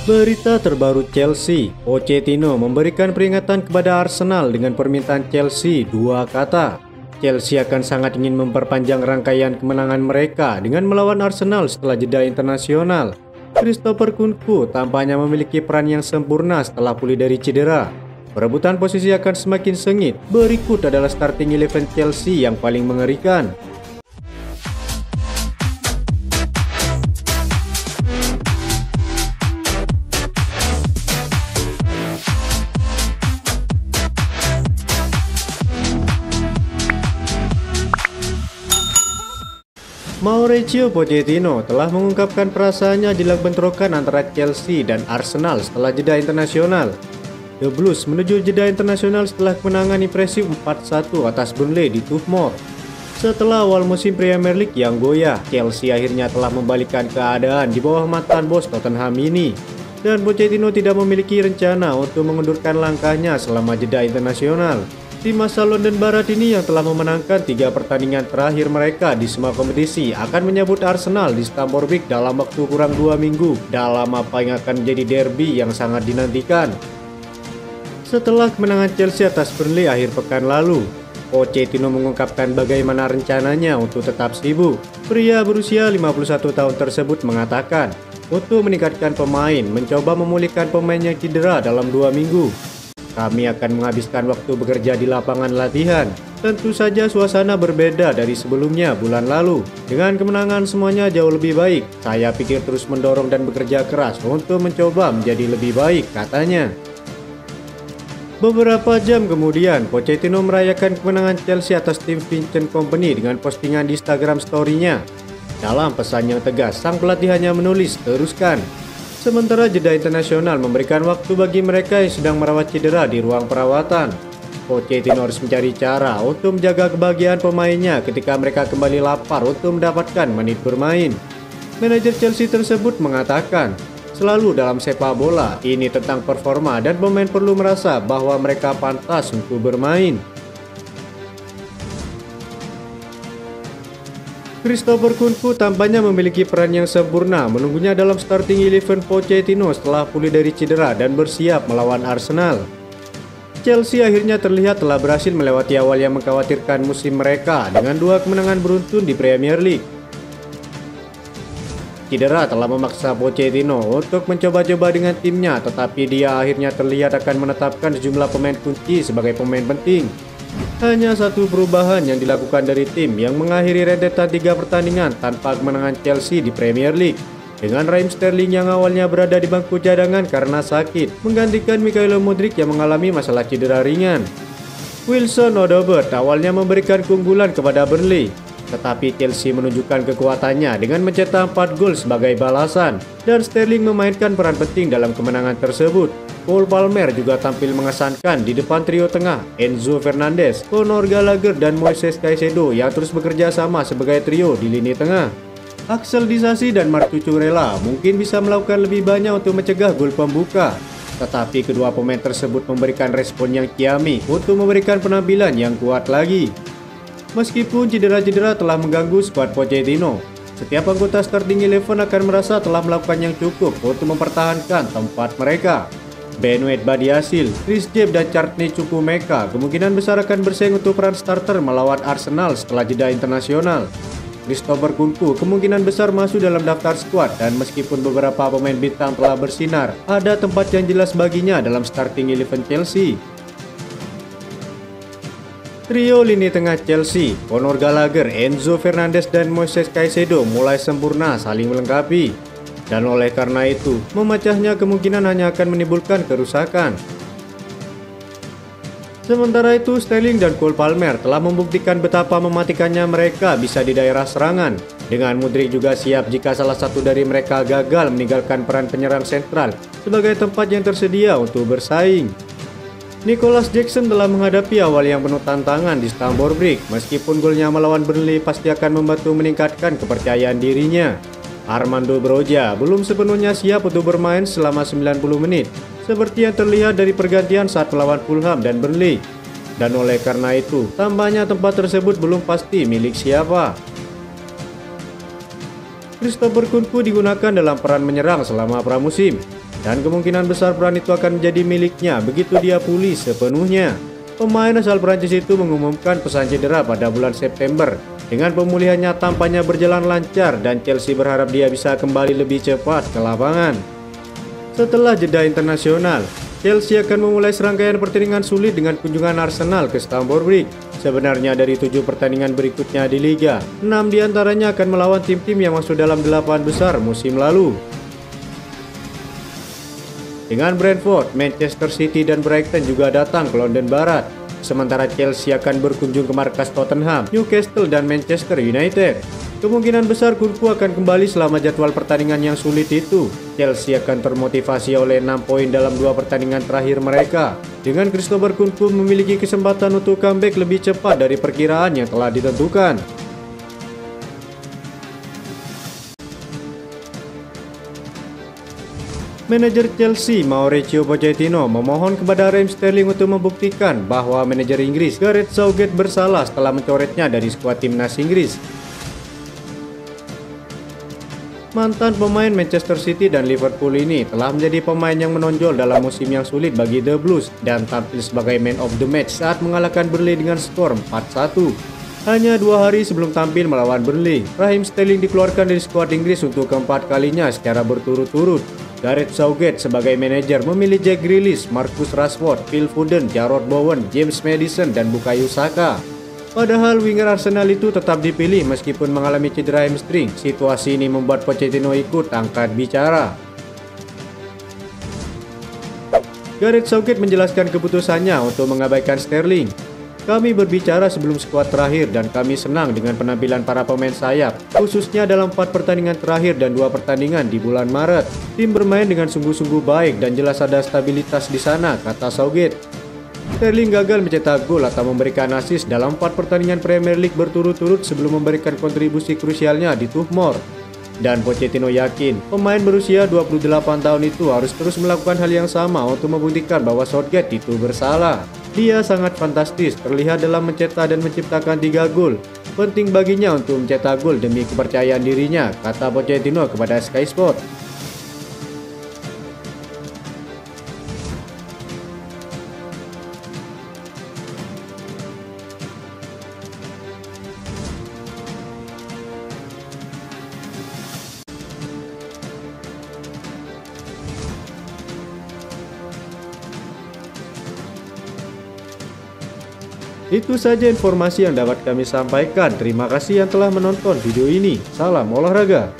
Berita terbaru Chelsea, Pochettino memberikan peringatan kepada Arsenal dengan permintaan Chelsea dua kata. Chelsea akan sangat ingin memperpanjang rangkaian kemenangan mereka dengan melawan Arsenal setelah jeda internasional. Christopher Nkunku tampaknya memiliki peran yang sempurna setelah pulih dari cedera. Perebutan posisi akan semakin sengit. Berikut adalah starting 11 Chelsea yang paling mengerikan. Mauricio Pochettino telah mengungkapkan perasaannya jelang bentrokan antara Chelsea dan Arsenal setelah jeda internasional. The Blues menuju jeda internasional setelah kemenangan impresif 4-1 atas Burnley di Turf Moor. Setelah awal musim Premier League yang goyah, Chelsea akhirnya telah membalikkan keadaan di bawah mantan bos Tottenham ini. Dan Pochettino tidak memiliki rencana untuk mengundurkan langkahnya selama jeda internasional. Tim asal London Barat ini yang telah memenangkan 3 pertandingan terakhir mereka di semua kompetisi akan menyambut Arsenal di Stamford Bridge dalam waktu kurang 2 minggu dalam apa yang akan menjadi derby yang sangat dinantikan. Setelah kemenangan Chelsea atas Burnley akhir pekan lalu, Pochettino mengungkapkan bagaimana rencananya untuk tetap sibuk. Pria berusia 51 tahun tersebut mengatakan, untuk meningkatkan pemain, mencoba memulihkan pemain yang cedera dalam 2 minggu. Kami akan menghabiskan waktu bekerja di lapangan latihan. Tentu saja suasana berbeda dari sebelumnya bulan lalu. Dengan kemenangan semuanya jauh lebih baik. Saya pikir terus mendorong dan bekerja keras untuk mencoba menjadi lebih baik, katanya. Beberapa jam kemudian, Pochettino merayakan kemenangan Chelsea atas tim Vincent Kompany dengan postingan di Instagram story-nya. Dalam pesan yang tegas, sang pelatih hanya menulis, "Teruskan." Sementara jeda internasional memberikan waktu bagi mereka yang sedang merawat cedera di ruang perawatan. Pochettino harus mencari cara untuk menjaga kebahagiaan pemainnya ketika mereka kembali lapar untuk mendapatkan menit bermain. Manajer Chelsea tersebut mengatakan, selalu dalam sepak bola, ini tentang performa dan pemain perlu merasa bahwa mereka pantas untuk bermain. Christopher Nkunku tampaknya memiliki peran yang sempurna menunggunya dalam starting 11 Pochettino setelah pulih dari cedera dan bersiap melawan Arsenal. Chelsea akhirnya terlihat telah berhasil melewati awal yang mengkhawatirkan musim mereka dengan 2 kemenangan beruntun di Premier League. Cedera telah memaksa Pochettino untuk mencoba-coba dengan timnya, tetapi dia akhirnya terlihat akan menetapkan sejumlah pemain kunci sebagai pemain penting. Hanya satu perubahan yang dilakukan dari tim yang mengakhiri rentetan 3 pertandingan tanpa kemenangan Chelsea di Premier League. Dengan Raheem Sterling yang awalnya berada di bangku cadangan karena sakit, menggantikan Mikhailo Mudryk yang mengalami masalah cedera ringan. Wilson Odobert awalnya memberikan keunggulan kepada Burnley, tetapi Chelsea menunjukkan kekuatannya dengan mencetak 4 gol sebagai balasan, dan Sterling memainkan peran penting dalam kemenangan tersebut. Cole Palmer juga tampil mengesankan di depan trio tengah Enzo Fernandez, Conor Gallagher, dan Moises Caicedo yang terus bekerja sama sebagai trio di lini tengah. Axel Disasi dan Marc Cucurella mungkin bisa melakukan lebih banyak untuk mencegah gol pembuka, tetapi kedua pemain tersebut memberikan respon yang kiami untuk memberikan penampilan yang kuat lagi. Meskipun cedera-cedera telah mengganggu skuad Pochettino, setiap anggota starting 11 akan merasa telah melakukan yang cukup untuk mempertahankan tempat mereka. Benoit Badiashile, Chris James, dan Courtney Chukwuemeka kemungkinan besar akan bersaing untuk peran starter melawan Arsenal setelah jeda internasional. Christopher Nkunku kemungkinan besar masuk dalam daftar skuad, dan meskipun beberapa pemain bintang telah bersinar, ada tempat yang jelas baginya dalam starting 11 Chelsea. Trio lini tengah Chelsea, Conor Gallagher, Enzo Fernandez, dan Moises Caicedo mulai sempurna saling melengkapi. Dan oleh karena itu, memecahnya kemungkinan hanya akan menimbulkan kerusakan. Sementara itu, Sterling dan Cole Palmer telah membuktikan betapa mematikannya mereka bisa di daerah serangan. Dengan Mudryk juga siap jika salah satu dari mereka gagal meninggalkan peran penyerang sentral sebagai tempat yang tersedia untuk bersaing. Nicholas Jackson telah menghadapi awal yang penuh tantangan di Stamford Bridge. Meskipun golnya melawan Burnley pasti akan membantu meningkatkan kepercayaan dirinya. Armando Broja belum sepenuhnya siap untuk bermain selama 90 menit, seperti yang terlihat dari pergantian saat melawan Fulham dan Burnley. Dan oleh karena itu, tampaknya tempat tersebut belum pasti milik siapa. Christopher Nkunku digunakan dalam peran menyerang selama pramusim. dan kemungkinan besar peran itu akan menjadi miliknya begitu dia pulih sepenuhnya. Pemain asal Prancis itu mengumumkan pesan cedera pada bulan September. Dengan pemulihannya tampaknya berjalan lancar dan Chelsea berharap dia bisa kembali lebih cepat ke lapangan. Setelah jeda internasional, Chelsea akan memulai serangkaian pertandingan sulit dengan kunjungan Arsenal ke Stamford Bridge. Sebenarnya dari 7 pertandingan berikutnya di Liga, 6 diantaranya akan melawan tim-tim yang masuk dalam 8 besar musim lalu. Dengan Brentford, Manchester City dan Brighton juga datang ke London Barat. Sementara Chelsea akan berkunjung ke markas Tottenham, Newcastle dan Manchester United. Kemungkinan besar Kunku akan kembali selama jadwal pertandingan yang sulit itu. Chelsea akan termotivasi oleh 6 poin dalam 2 pertandingan terakhir mereka. Dengan Christopher Kunku memiliki kesempatan untuk comeback lebih cepat dari perkiraan yang telah ditentukan. Manajer Chelsea Mauricio Pochettino memohon kepada Raheem Sterling untuk membuktikan bahwa manajer Inggris Gareth Southgate bersalah setelah mencoretnya dari skuad timnas Inggris. Mantan pemain Manchester City dan Liverpool ini telah menjadi pemain yang menonjol dalam musim yang sulit bagi The Blues dan tampil sebagai man of the match saat mengalahkan Burnley dengan skor 4-1. Hanya 2 hari sebelum tampil melawan Burnley, Raheem Sterling dikeluarkan dari skuad Inggris untuk keempat kalinya secara berturut-turut. Gareth Southgate sebagai manajer memilih Jack Grealish, Marcus Rashford, Phil Foden, Jarrod Bowen, James Maddison, dan Bukayo Saka. Padahal winger Arsenal itu tetap dipilih meskipun mengalami cedera hamstring. Situasi ini membuat Pochettino ikut angkat bicara. Gareth Southgate menjelaskan keputusannya untuk mengabaikan Sterling. Kami berbicara sebelum skuad terakhir dan kami senang dengan penampilan para pemain sayap, khususnya dalam 4 pertandingan terakhir dan 2 pertandingan di bulan Maret. Tim bermain dengan sungguh-sungguh baik dan jelas ada stabilitas di sana, kata Southgate. Sterling gagal mencetak gol atau memberikan assist dalam 4 pertandingan Premier League berturut-turut sebelum memberikan kontribusi krusialnya di Turf Moor. Dan Pochettino yakin pemain berusia 28 tahun itu harus terus melakukan hal yang sama untuk membuktikan bahwa Southgate itu bersalah. Dia sangat fantastis, terlihat dalam mencetak dan menciptakan 3 gol. Penting baginya untuk mencetak gol demi kepercayaan dirinya, kata Pochettino kepada Sky Sport. Itu saja informasi yang dapat kami sampaikan. Terima kasih yang telah menonton video ini. Salam olahraga.